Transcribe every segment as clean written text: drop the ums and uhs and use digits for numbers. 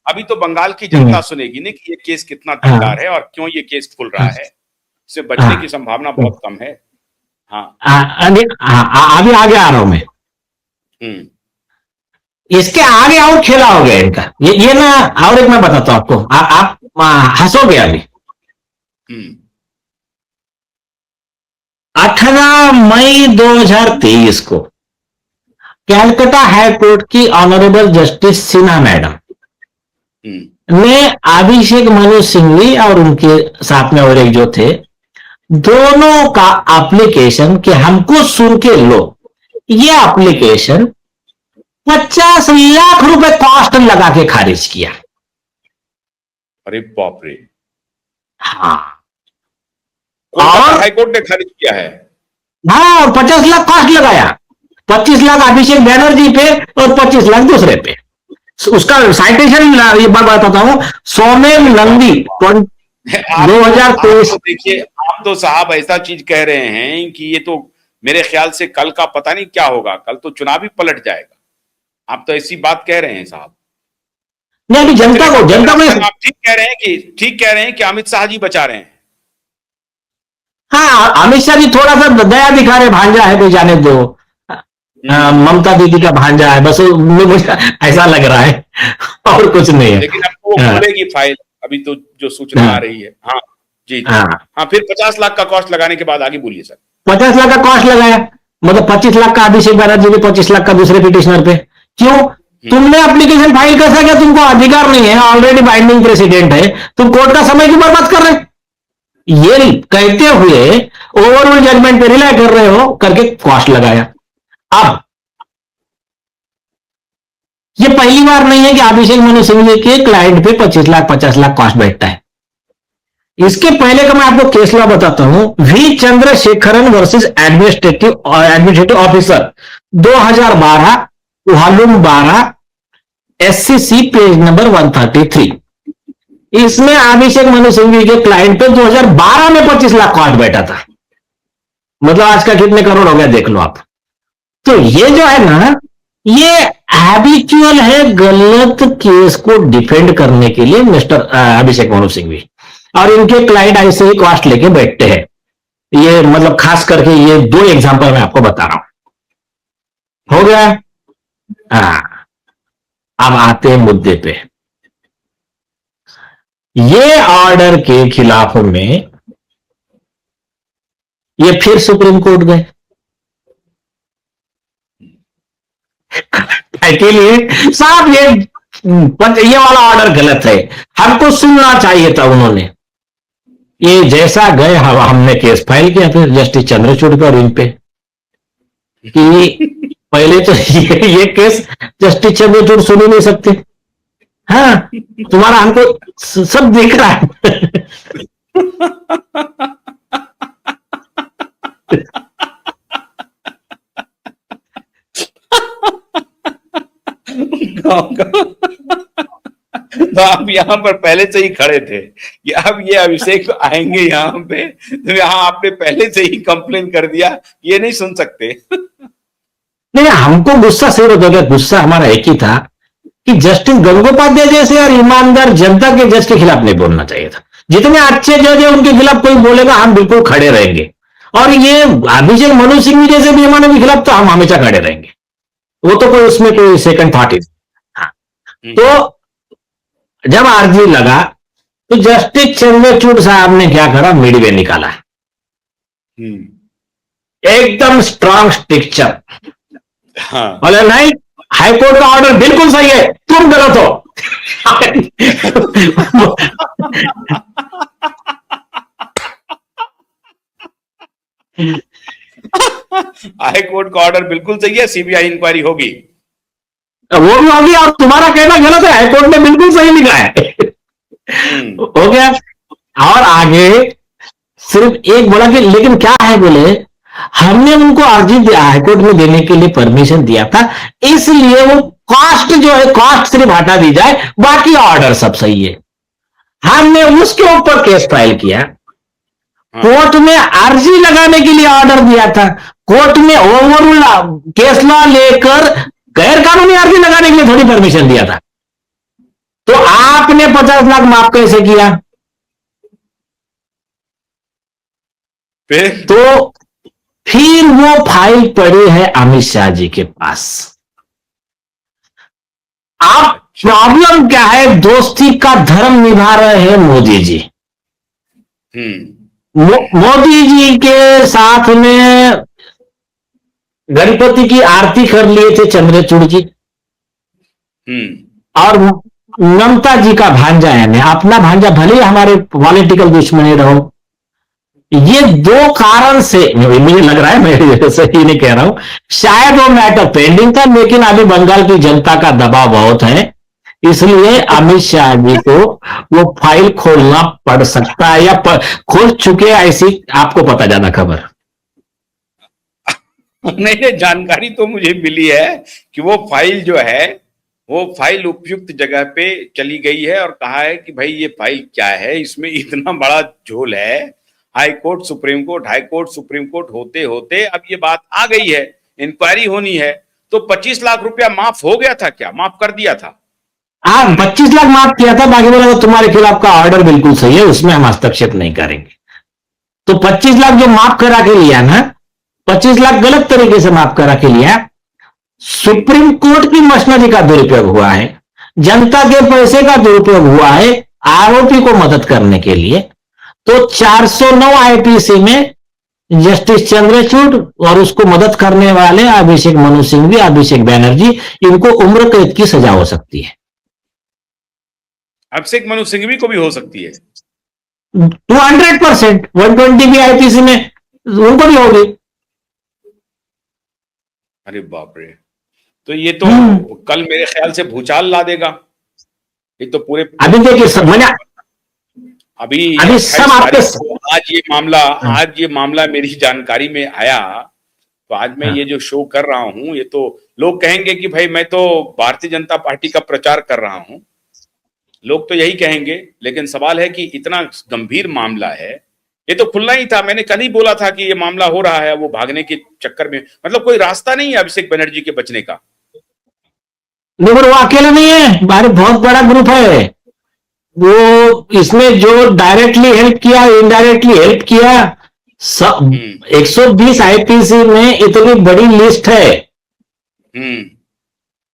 अभी तो बंगाल की जनता सुनेगी नहीं कि ये केस कितना हाँ दिलदार है और क्यों ये केस खुल रहा हाँ है। इससे बचने की हाँ संभावना बहुत कम है। हाँ। अभी आगे आ रहा हूं मैं। हम्म। इसके आगे और खेला हो गया इनका, ये ना। और एक मैं बताता हूं आपको, आप हंसोगे अभी। हम्म। 18 मई 2023 को कैलकाटा हाई कोर्ट की ऑनरेबल जस्टिस सिन्हा मैडम हम्म। ने अभिषेक मनु सिंघवी और उनके साथ में और एक जो थे, दोनों का एप्लीकेशन कि हमको सुन के लो, ये हम्म। एप्लीकेशन 50 लाख रुपए कॉस्ट लगा के खारिज किया। अरे बाप रे। हाँ। कोलकाता और हाईकोर्ट ने खारिज किया है। हाँ, और 50 लाख कॉस्ट लगाया। 25 लाख अभिषेक बैनर्जी पे और 25 लाख दूसरे पे। उसका साइटेशन ये बात बताता हूं, सोमेन अरे बाप नंदी रे। आप तो आप 2023। तो देखिए, आप तो साहब ऐसा चीज कह रहे हैं कि ये तो मेरे ख्याल से कल का पता नहीं क्या होगा, कल तो चुनाव ही पलट जाएगा। आप तो ऐसी बात कह रहे हैं साहब। नहीं, अभी चलिए, जनता में। आप ठीक कह रहे हैं कि अमित शाह जी बचा रहे हैं। हाँ, अमित शाह जी थोड़ा सा दया दिखा रहे, भांजा है तो जाने दो। ममता दीदी का भांजा है बस, मुझे ऐसा लग रहा है। और कुछ नहीं है। लेकिन अब तो वो हाँ खोलेगी फाइल, अभी तो जो सूचना आ हाँ रही है। हाँ। जी जी। हाँ। हाँ, फिर 50 लाख का कॉस्ट लगाने के बाद आगे बोलिए सर। 50 लाख का कॉस्ट लगाया, मतलब 25 लाख का अभिषेक बनर्जी पे, 25 लाख का दूसरे पिटिशनर पे। क्यों? हम्म। तुमने एप्लीकेशन फाइल कर सका, तुमको अधिकार नहीं है, ऑलरेडी बाइंडिंग प्रेसिडेंट है, तुम कोर्ट का समय क्यों बर्बाद कर रहे? ये कहते हुए ओवरऑल जजमेंट पे रिलाई कर रहे हो करके कॉस्ट लगाया। अब ये पहली बार नहीं है कि अभिषेक मनु सिंघवी के क्लाइंट पे 25 लाख 50 लाख कॉस्ट बैठता है। इसके पहले का मैं आपको केस लॉ बताता हूं, V Chandrasekaran versus administrative officer 2012, volume 12, SCC page number 133। इसमें अभिषेक मनु सिंघवी के क्लाइंट पे 2012 में 25 लाख कॉस्ट बैठा था। मतलब आज का कितने करोड़ हो गया देख लो आप। तो ये जो है ना, ये हैबिचुअल है गलत केस को डिफेंड करने के लिए मिस्टर अभिषेक मनु सिंघवी, और इनके क्लाइंट ऐसे ही कॉस्ट लेके बैठते हैं। ये मतलब खास करके ये दो एग्जांपल मैं आपको बता रहा हूं। हो गया। हाँ, अब आते हैं मुद्दे पे। ये ऑर्डर के खिलाफ में ये फिर सुप्रीम कोर्ट गए के लिए, साहब ये वाला ऑर्डर गलत है, हमको सुनना चाहिए था उन्होंने। ये जैसा गए हमने केस फाइल किया फिर जस्टिस चंद्रचूड़ पे और इन पे कि पहले तो ये केस जस्टिस चंद्रचूड़ सुन ही नहीं सकते। हाँ, तुम्हारा हमको सब दिख रहा है। गाँव का। तो आप यहाँ पर पहले से ही खड़े थे कि अब ये अभिषेक आएंगे यहाँ पे, तो यहाँ आपने पहले से ही कंप्लेन कर दिया, ये नहीं सुन सकते। नहीं, हमको गुस्सा सिर्फ होता गया, गुस्सा हमारा एक ही था कि जस्टिस गंगोपाध्याय जैसे और ईमानदार जनता के जज के खिलाफ नहीं बोलना चाहिए था। जितने अच्छे जज है उनके खिलाफ कोई बोलेगा हम बिल्कुल खड़े रहेंगे, और ये अभिषेक मनु सिंघवी जैसे बेईमानों के खिलाफ तो हम हमेशा खड़े रहेंगे। वो तो कोई उसमें कोई सेकंड थॉट ही। हाँ। तो जब आरजी लगा तो जस्टिस चंद्रचूड़ साहब ने क्या करा, मिडवे निकाला, एकदम स्ट्रांग स्ट्रिक्चर। हाँ। बोले नहीं, हाईकोर्ट का ऑर्डर बिल्कुल सही है, तुम गलत हो। हाई कोर्ट का ऑर्डर बिल्कुल सही है, सीबीआई इंक्वायरी होगी। वो भी होगी, और तुम्हारा कहना गलत है, हाईकोर्ट ने बिल्कुल सही लिखा है। हो गया। और आगे सिर्फ एक बोला कि लेकिन क्या है, बोले हमने उनको अर्जी हाईकोर्ट में देने के लिए परमिशन दिया था, इसलिए वो कॉस्ट जो है, कॉस्ट सिर्फ हटा दी जाए, बाकी ऑर्डर सब सही है। हमने उसके ऊपर केस फाइल किया, कोर्ट में अर्जी लगाने के लिए ऑर्डर दिया था, कोर्ट में ओवरऑल केस लॉ लेकर गैर कानूनी अर्जी लगाने के लिए थोड़ी परमिशन दिया था। तो आपने 50 लाख माफ कैसे किया? फिर तो फिर वो फाइल पड़ी है अमित शाह जी के पास। आप अच्छा। प्रॉब्लम क्या है? दोस्ती का धर्म निभा रहे हैं मोदी जी। हम्म। मोदी जी के साथ में गणपति की आरती कर लिए थे चंद्रचूड़ जी, हम्म। और ममता जी का भांजा है, अपना भांजा, भले ही हमारे पॉलिटिकल दुश्मनी रहो। ये दो कारण से मुझे लग रहा है, मैं सही नहीं कह रहा हूं, शायद वो मैटर पेंडिंग था, लेकिन अभी बंगाल की जनता का दबाव बहुत है, इसलिए अमित शाह जी को वो फाइल खोलना पड़ सकता है, या खोल चुके हैं, ऐसी आपको पता ज्यादा खबर। नहीं नहीं, जानकारी तो मुझे मिली है कि वो फाइल जो है, वो फाइल उपयुक्त जगह पे चली गई है और कहा है कि भाई ये फाइल क्या है, इसमें इतना बड़ा झोल है। High court supreme court, high court supreme court होते होते अब ये बात आ गई है, इंक्वायरी होनी है। तो 25 लाख रुपया माफ हो गया था क्या? माफ कर दिया था हाँ, उन्होंने? 25 लाख माफ किया था, बाकी बोला तो तुम्हारे खिलाफ का ऑर्डर बिल्कुल सही है, उसमें हम हस्तक्षेप नहीं करेंगे। तो 25 लाख जो माफ करा के लिया ना, 25 लाख गलत तरीके से माफ करा के लिया। हम्म। सुप्रीम कोर्ट की मशीनरी का दुरुपयोग हुआ है, जनता के पैसे का दुरुपयोग हुआ है आरोपी को मदद करने के लिए। तो 409 आईपीसी में जस्टिस चंद्रचूड़ और उसको मदद करने वाले अभिषेक मनु सिंघवी, अभिषेक बैनर्जी, इनको उम्र कैद की सजा हो सकती है। अभिषेक मनु सिंघवी को भी हो सकती है? 200%, 120 भी आईपीसी में उनको भी होगी। अरे बाप रे! तो ये तो कल मेरे ख्याल से भूचाल ला देगा। ये तो पूरे अभी देखिए सब मैंने, अभी अभी सब 28 आपके तारीख को आज ये मामला मेरी जानकारी में आया। तो आज मैं ये जो शो कर रहा हूं, ये तो लोग कहेंगे कि भाई मैं तो भारतीय जनता पार्टी का प्रचार कर रहा हूं, लोग तो यही कहेंगे। लेकिन सवाल है कि इतना गंभीर मामला है, ये तो खुलना ही था। मैंने कल ही बोला था कि ये मामला हो रहा है, वो भागने के चक्कर में, मतलब कोई रास्ता नहीं है अभिषेक बनर्जी के बचने का। लेकिन वो अकेले नहीं है, बाहर बहुत बड़ा ग्रुप है। वो इसमें जो डायरेक्टली हेल्प किया, इनडायरेक्टली हेल्प किया, सब हम्म। 120 आईपीसी में इतनी बड़ी लिस्ट है। हम्म।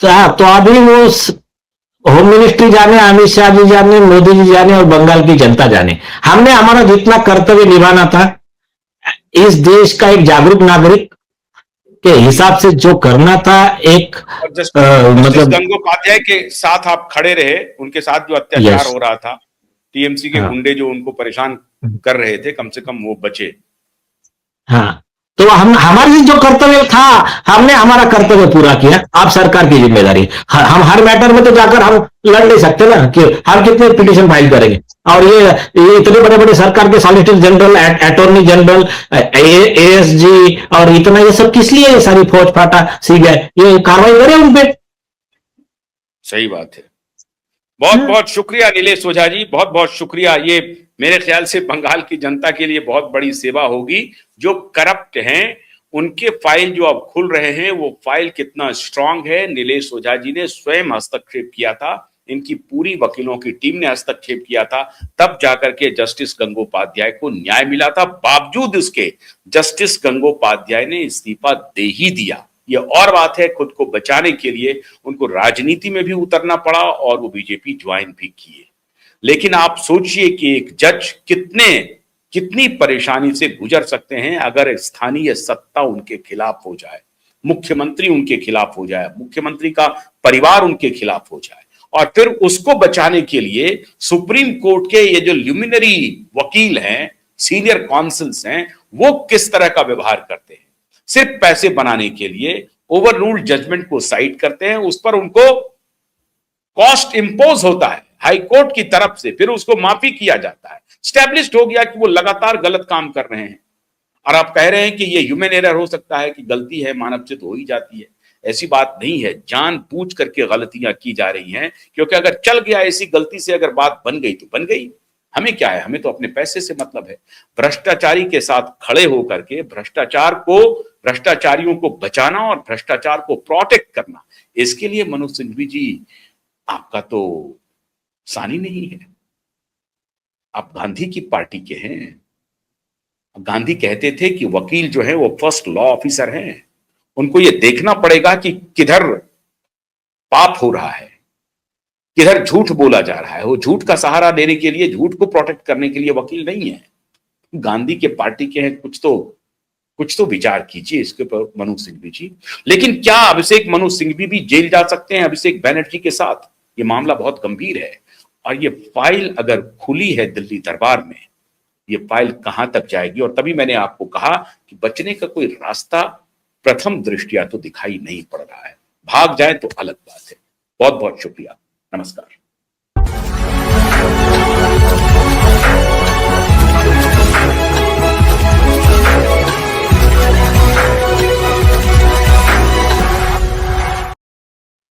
तो अभी वो होम मिनिस्ट्री जाने, अमित शाह जी जाने, मोदी जी जाने और बंगाल की जनता जाने, हमने हमारा जितना कर्तव्य निभाना था, इस देश का एक जागरूक नागरिक के हिसाब से जो करना था, एक और जस्टिस मतलब, गंगोपाध्याय के साथ आप खड़े रहे, उनके साथ जो अत्याचार यस, हो रहा था, टीएमसी के हाँ, गुंडे जो उनको परेशान कर रहे थे, कम से कम वो बचे। हाँ। तो हम हमारी जो कर्तव्य था, हमने हमारा कर्तव्य पूरा किया। आप सरकार की जिम्मेदारी है। हम हर मैटर में तो जाकर हम लड़ नहीं सकते ना, कि हम कितने पिटीशन फाइल करेंगे। और ये इतने बड़े बड़े सरकार के solicitor general, attorney general, ASG और इतना, ये सब किस लिए? ये सारी फौज फाटा सीबीआई ये कार्रवाई करे उन पे। सही बात है। बहुत बहुत शुक्रिया नीलेश ओझा जी, बहुत बहुत शुक्रिया। ये मेरे ख्याल से बंगाल की जनता के लिए बहुत बड़ी सेवा होगी। जो करप्ट हैं उनके फाइल जो अब खुल रहे हैं, वो फाइल कितना स्ट्रांग है, नीलेश ओझा जी ने स्वयं हस्तक्षेप किया था, इनकी पूरी वकीलों की टीम ने हस्तक्षेप किया था, तब जाकर के जस्टिस गंगोपाध्याय को न्याय मिला था। बावजूद इसके जस्टिस गंगोपाध्याय ने इस्तीफा दे ही दिया। ये और बात है, खुद को बचाने के लिए उनको राजनीति में भी उतरना पड़ा और वो बीजेपी ज्वाइन भी किए। लेकिन आप सोचिए कि एक जज कितनी परेशानी से गुजर सकते हैं अगर स्थानीय सत्ता उनके खिलाफ हो जाए, मुख्यमंत्री उनके खिलाफ हो जाए, मुख्यमंत्री का परिवार उनके खिलाफ हो जाए, और फिर उसको बचाने के लिए सुप्रीम कोर्ट के ये जो ल्यूमिनरी वकील हैं, सीनियर काउंसिल्स हैं, वो किस तरह का व्यवहार करते हैं। सिर्फ पैसे बनाने के लिए ओवर रूल्ड जजमेंट को साइड करते हैं, उस पर उनको कॉस्ट इंपोज होता है हाई कोर्ट की तरफ से, फिर उसको माफी किया जाता है। स्टैब्लिश्ड हो गया कि वो लगातार गलत काम कर रहे हैं, और आप कह रहे हैं कि ये ह्यूमन एरर हो सकता है, कि गलती है, मानव से तो हो ही जाती है। ऐसी बात नहीं है, जानबूझ करके गलतियां की जा रही हैं, क्योंकि अगर चल गया ऐसी गलती से, अगर बात बन गई तो बन गई, हमें क्या है, हमें तो अपने पैसे से मतलब है। भ्रष्टाचारी के साथ खड़े होकर के भ्रष्टाचारियों को बचाना और भ्रष्टाचार को प्रोटेक्ट करना, इसके लिए मनोज सिंघवी जी, आपका तो सानी नहीं है। आप गांधी की पार्टी के हैं। गांधी कहते थे कि वकील जो है वो फर्स्ट लॉ ऑफिसर हैं, उनको ये देखना पड़ेगा कि किधर पाप हो रहा है, किधर झूठ बोला जा रहा है। वो झूठ का सहारा देने के लिए, झूठ को प्रोटेक्ट करने के लिए वकील नहीं है। गांधी के पार्टी के हैं, कुछ तो विचार कीजिए इसके ऊपर मनोज सिंघवी जी। लेकिन क्या अभिषेक मनु सिंघवी भी जेल जा सकते हैं अभिषेक बनर्जी के साथ? ये मामला बहुत गंभीर है और ये फाइल अगर खुली है दिल्ली दरबार में, ये फाइल कहां तक जाएगी? और तभी मैंने आपको कहा कि बचने का कोई रास्ता प्रथम दृष्टिया तो दिखाई नहीं पड़ रहा है। भाग जाए तो अलग बात है। बहुत बहुत शुक्रिया। नमस्कार।